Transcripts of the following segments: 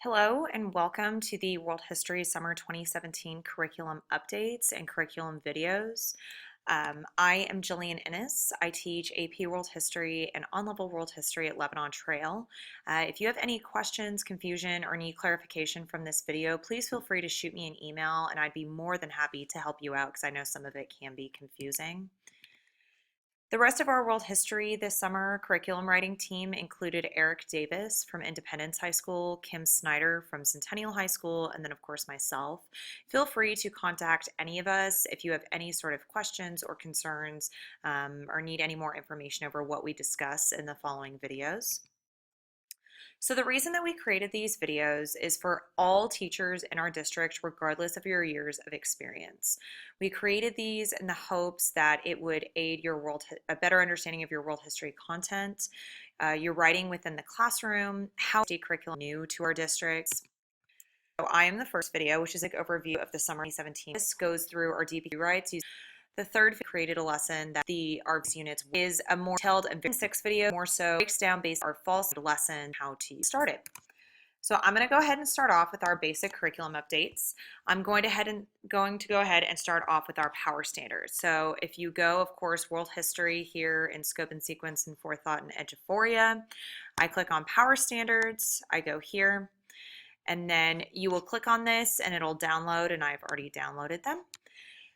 Hello and welcome to the World History Summer 2017 curriculum updates and curriculum videos. I am Jillian Innes. I teach AP World History and on-level World History at Lebanon Trail. If you have any questions, confusion, or need clarification from this video, please feel free to shoot me an email and I'd be more than happy to help you out because I know some of it can be confusing. The rest of our world history this summer curriculum writing team included Eric Davis from Independence High School, Kim Snyder from Centennial High School, and then of course myself. Feel free to contact any of us if you have any sort of questions or concerns or need any more information over what we discuss in the following videos. So the reason that we created these videos is for all teachers in our district, regardless of your years of experience. We created these in the hopes that it would aid a better understanding of your world history content, your writing within the classroom, how state curriculum new to our districts. So I am the first video, which is an overview of the summer 2017. This goes through our DPQ writes. The third created a lesson that the ARBS units is a more detailed and sixth video more so breaks down based on our false lesson how to start it. So I'm going to go ahead and start off with our basic curriculum updates. I'm going to go ahead and start off with our power standards. So if you go, of course, world history here in scope and sequence and forethought and eduphoria, I click on power standards, I go here, and then you will click on this and it'll download, and I've already downloaded them.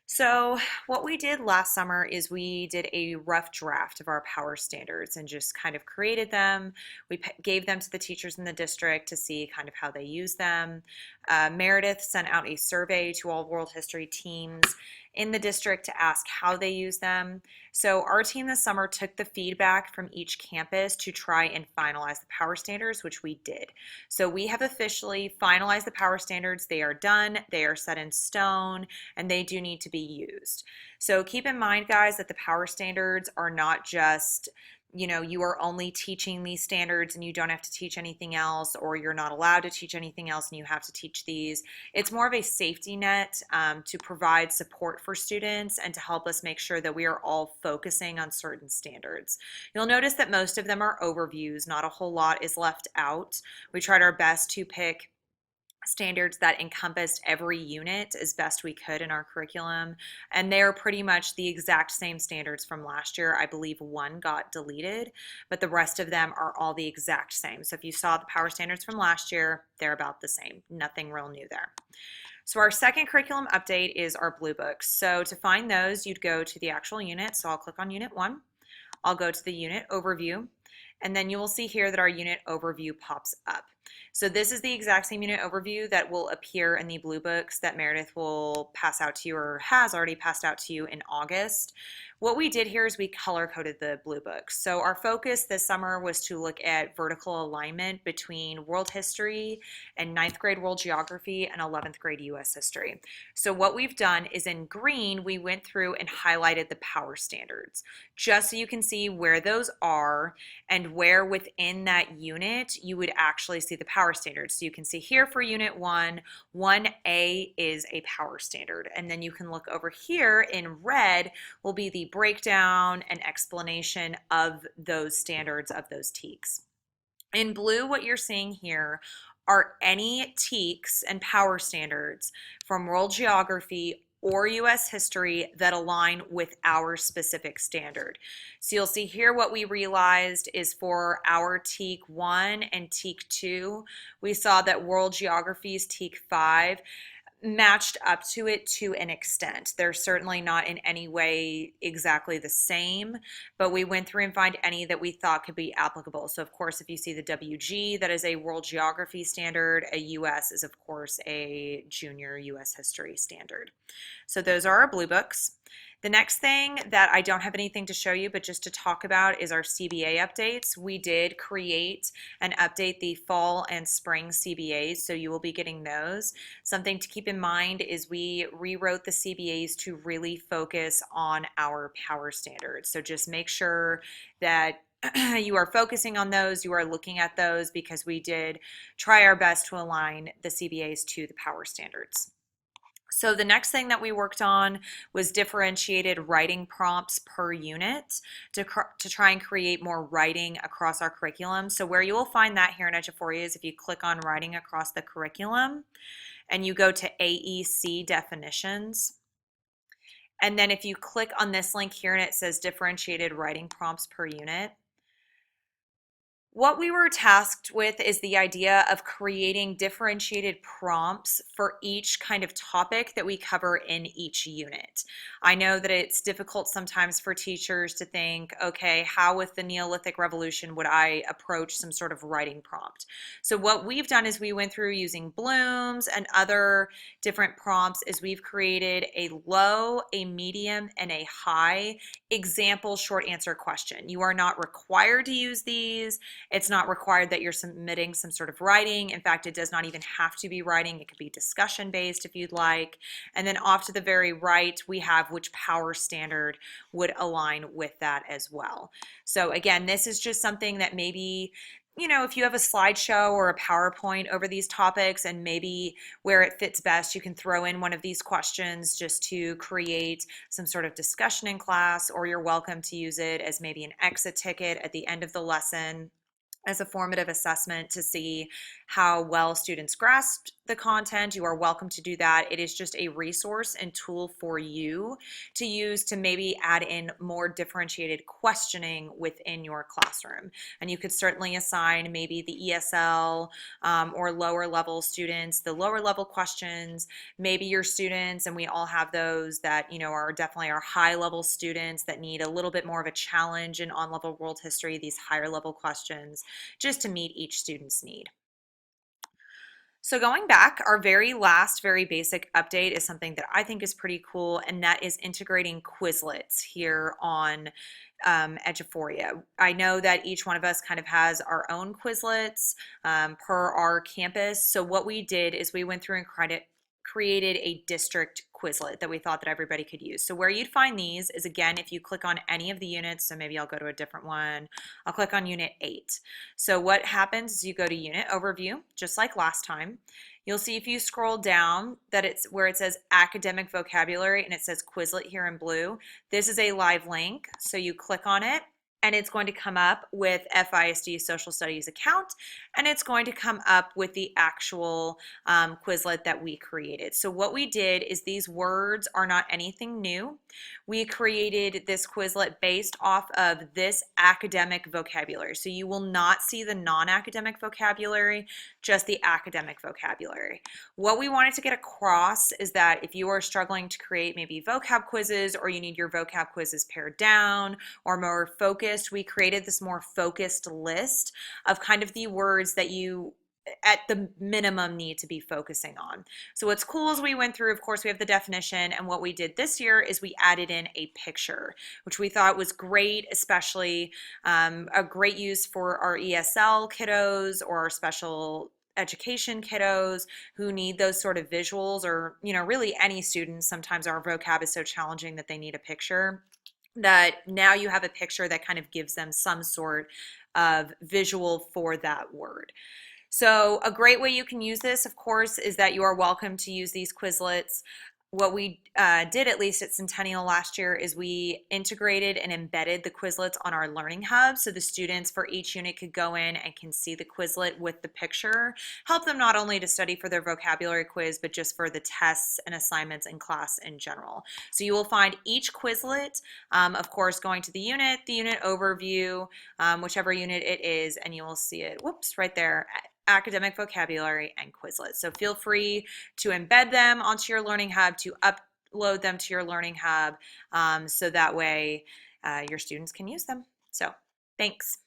So what we did last summer is we did a rough draft of our power standards and just kind of created them. We gave them to the teachers in the district to see kind of how they use them. Meredith sent out a survey to all world history teams in the district to ask how they use them. So our team this summer took the feedback from each campus to try and finalize the power standards, which we did. So we have officially finalized the power standards. They are done, they are set in stone, and they do need to be used. So keep in mind, guys, that the power standards are not just, you are only teaching these standards and you don't have to teach anything else, or you're not allowed to teach anything else and you have to teach these. It's more of a safety net to provide support for students and to help us make sure that we are all focusing on certain standards. You'll notice that most of them are overviews, not a whole lot is left out. We tried our best to pick standards that encompassed every unit as best we could in our curriculum, and they're pretty much the exact same standards from last year. I believe one got deleted, but the rest of them are all the exact same. So if you saw the power standards from last year, they're about the same. Nothing real new there. So our second curriculum update is our blue books. So to find those, you'd go to the actual unit. So I'll click on unit 1. I'll go to the unit overview, and then you will see here that our unit overview pops up. So this is the exact same unit overview that will appear in the blue books that Meredith will pass out to you, or has already passed out to you in August. What we did here is we color coded the blue books. So our focus this summer was to look at vertical alignment between world history and 9th grade world geography and 11th grade US history. So what we've done is in green, we went through and highlighted the power standards, just so you can see where those are and where within that unit you would actually see the power standards. So you can see here for unit 1, 1A is a power standard. And then you can look over here in red will be the breakdown and explanation of those standards of those TEKs. In blue, what you're seeing here are any TEKs and power standards from world geography or US history that align with our specific standard. So you'll see here what we realized is for our TEK 1 and TEK 2, we saw that world geography's TEK 5 matched up to it to an extent. They're certainly not in any way exactly the same, but we went through and find any that we thought could be applicable. So of course, if you see the WG, that is a world geography standard. A US is of course a junior US history standard. So those are our blue books. The next thing that I don't have anything to show you, but just to talk about, is our CBA updates. We did create and update the fall and spring CBAs, so you will be getting those. Something to keep in mind is we rewrote the CBAs to really focus on our power standards. So just make sure that you are focusing on those, you are looking at those, because we did try our best to align the CBAs to the power standards. So the next thing that we worked on was differentiated writing prompts per unit to try and create more writing across our curriculum. So where you will find that here in Eduphoria is if you click on writing across the curriculum and you go to AEC definitions. And then if you click on this link here and it says differentiated writing prompts per unit, what we were tasked with is the idea of creating differentiated prompts for each kind of topic that we cover in each unit. I know that it's difficult sometimes for teachers to think, okay, how with the Neolithic Revolution would I approach some sort of writing prompt? So what we've done is we went through using Bloom's and other different prompts is we've created a low, a medium, and a high example short answer question. You are not required to use these. It's not required that you're submitting some sort of writing. In fact, it does not even have to be writing. It could be discussion based if you'd like. And then off to the very right, we have which power standard would align with that as well. So again, this is just something that maybe, you know, if you have a slideshow or a PowerPoint over these topics and maybe where it fits best, you can throw in one of these questions just to create some sort of discussion in class, or you're welcome to use it as maybe an exit ticket at the end of the lesson as a formative assessment to see how well students grasped the content. You are welcome to do that. It is just a resource and tool for you to use to maybe add in more differentiated questioning within your classroom. And you could certainly assign maybe the ESL or lower level students the lower level questions, maybe your students, and we all have those that, you know, are definitely our high level students that need a little bit more of a challenge in on-level world history, these higher level questions, just to meet each student's need. So going back, our very last, very basic update is something that I think is pretty cool, and that is integrating Quizlets here on Eduphoria. I know that each one of us kind of has our own Quizlets per our campus. So what we did is we went through and created a district Quizlet that we thought that everybody could use. So where you'd find these is, again, if you click on any of the units, so maybe I'll go to a different one. I'll click on Unit 8. So what happens is you go to Unit Overview, just like last time. You'll see if you scroll down that it's where it says Academic Vocabulary and it says Quizlet here in blue. This is a live link, so you click on it and it's going to come up with FISD Social Studies account, and it's going to come up with the actual Quizlet that we created. So what we did is these words are not anything new. We created this Quizlet based off of this academic vocabulary. So you will not see the non-academic vocabulary, just the academic vocabulary. What we wanted to get across is that if you are struggling to create maybe vocab quizzes, or you need your vocab quizzes pared down or more focused, we created this more focused list of kind of the words that you at the minimum need to be focusing on. So what's cool is we went through, of course, we have the definition, and what we did this year is we added in a picture, which we thought was great, especially a great use for our ESL kiddos or our special education kiddos who need those sort of visuals, or, you know, really any students. Sometimes our vocab is so challenging that they need a picture, that now you have a picture that kind of gives them some sort of visual for that word. So a great way you can use this, of course, is that you are welcome to use these Quizlets. What we did, at least at Centennial last year, is we integrated and embedded the Quizlets on our Learning Hub, so the students for each unit could go in and can see the Quizlet with the picture, help them not only to study for their vocabulary quiz, but just for the tests and assignments in class in general. So you will find each Quizlet, of course, going to the unit overview, whichever unit it is, and you will see it, whoops, right there, academic vocabulary and Quizlets. So feel free to embed them onto your Learning Hub, to upload them to your Learning Hub, so that way your students can use them. So thanks.